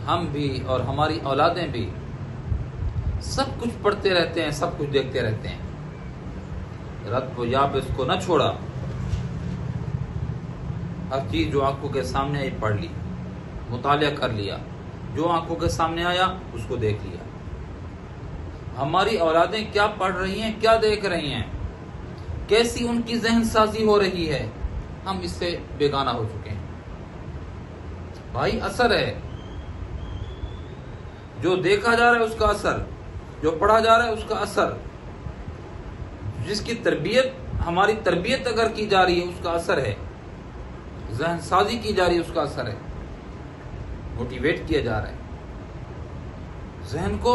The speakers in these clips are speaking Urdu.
ہم بھی اور ہماری اولادیں بھی سب کچھ پڑھتے رہتے ہیں، سب کچھ دیکھتے رہتے ہیں، رت و یابس کو نہ چھوڑا، ہر چیز جو آنکھوں کے سامنے آئی پڑھ لی، مطالعہ کر لیا، جو آنکھوں کے سامنے آیا اس کو دیکھ لیا۔ ہماری اولادیں کیا پڑھ رہی ہیں، کیا دیکھ رہی ہیں، کیسی ان کی ذہن سازی ہو رہی ہے، ہم اس سے بیگانہ ہو چکے ہیں۔ بھائی اثر ہے، جو دیکھا جا رہا ہے اس کا اثر، جو پڑھا جا رہا ہے اس کا اثر، جس کی تربیت، ہماری تربیت اگر کی جا رہی ہے اس کا اثر ہے، ذہن سازی کی جا رہی ہے اس کا اثر ہے، موٹیویٹ کیا جا رہا ہے، ذہن کو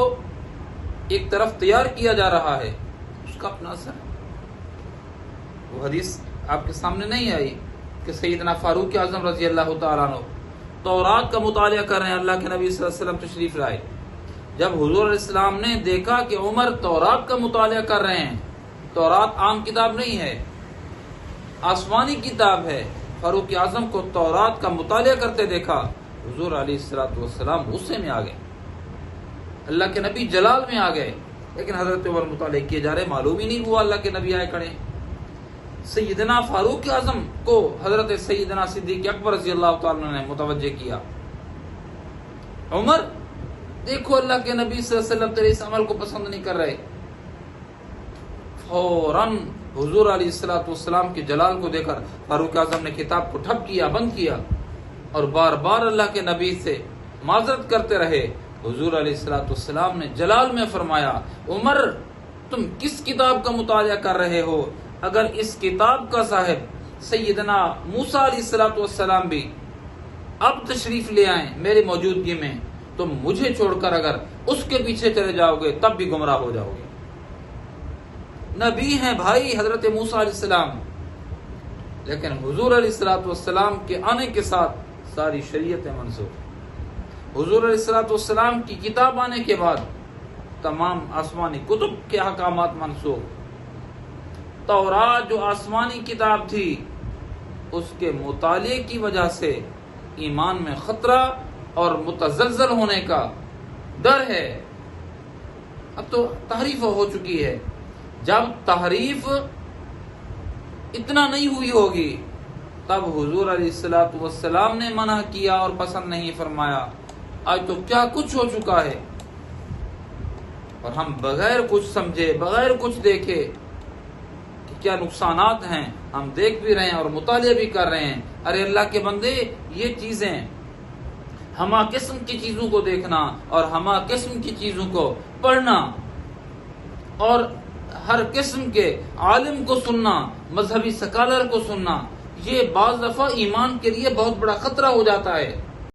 ایک طرف تیار کیا جا رہا ہے، اس کا اپنا اثر ہے۔ وہ حدیث آپ کے سامنے نہیں آئی کہ سیدنا فاروق اعظم رضی اللہ تعالیٰ عنہ تورات کا مطالعہ کر رہے ہیں، اللہ کے نبی صلی اللہ علیہ وسلم تشریف لائے، جب حضور علیہ السلام نے دیکھا کہ عمر تورات کا مطالعہ کر رہے ہیں، تورات عام کتاب نہیں ہے، آسمانی کتاب ہے، فاروق اعظم کو تورات کا مطالعہ کرتے دیکھا، حضور علیہ السلام غصے میں آ گئے، اللہ کے نبی جلال میں آ گئے، لیکن حضرت عمر مطالعہ کیے جا رہے، معلوم ہی نہیں ہوا اللہ کے نبی آئے کھڑے۔ سیدنا فاروق اعظم کو حضرت سیدنا صدیق اکبر رضی اللہ تعالیٰ نے متوجہ کیا، عمر دیکھو اللہ کے نبی صلی اللہ علیہ وسلم تیرے اس عمل کو پسند نہیں کر رہے۔ فوراً حضور علیہ السلام کے جلال کو دیکھ کر فاروق اعظم نے کتاب کو ٹھپ کیا، بند کیا، اور بار بار اللہ کے نبی سے معذرت کرتے رہے۔ حضور علیہ السلام نے جلال میں فرمایا، عمر تم کس کتاب کا مطالعہ کر رہے ہو؟ اگر اس کتاب کا صاحب سیدنا موسیٰ علیہ السلام بھی اب تشریف لے آئیں میری موجودگی میں، تو مجھے چھوڑ کر اگر اس کے پیچھے چلے جاؤ گے تب بھی گمراہ ہو جاؤ گے۔ نبی ہیں بھائی حضرت موسیٰ علیہ السلام، لیکن حضور علیہ السلام کے آنے کے ساتھ ساری شریعتیں منسوخ، حضور علیہ السلام کی کتاب آنے کے بعد تمام آسمانی کتب کے احکامات منسوخ۔ تورات جو آسمانی کتاب تھی اس کے مطالعے کی وجہ سے ایمان میں خطرہ اور متزلزل ہونے کا ڈر ہے۔ اب تو تحریف ہو چکی ہے، جب تحریف اتنا نہیں ہوئی ہوگی تب حضور علیہ السلام نے منع کیا اور پسند نہیں فرمایا، آج تو کیا کچھ ہو چکا ہے، اور ہم بغیر کچھ سمجھے، بغیر کچھ دیکھے کہ کیا نقصانات ہیں ہم دیکھ بھی رہے ہیں اور مطالعہ بھی کر رہے ہیں۔ ارے اللہ کے بندے، یہ چیزیں ہما قسم کی چیزوں کو دیکھنا اور ہما قسم کی چیزوں کو پڑھنا اور ہر قسم کے عالم کو سننا، مذہبی سکالر کو سننا، یہ بعض دفعہ ایمان کے لیے بہت بڑا خطرہ ہو جاتا ہے۔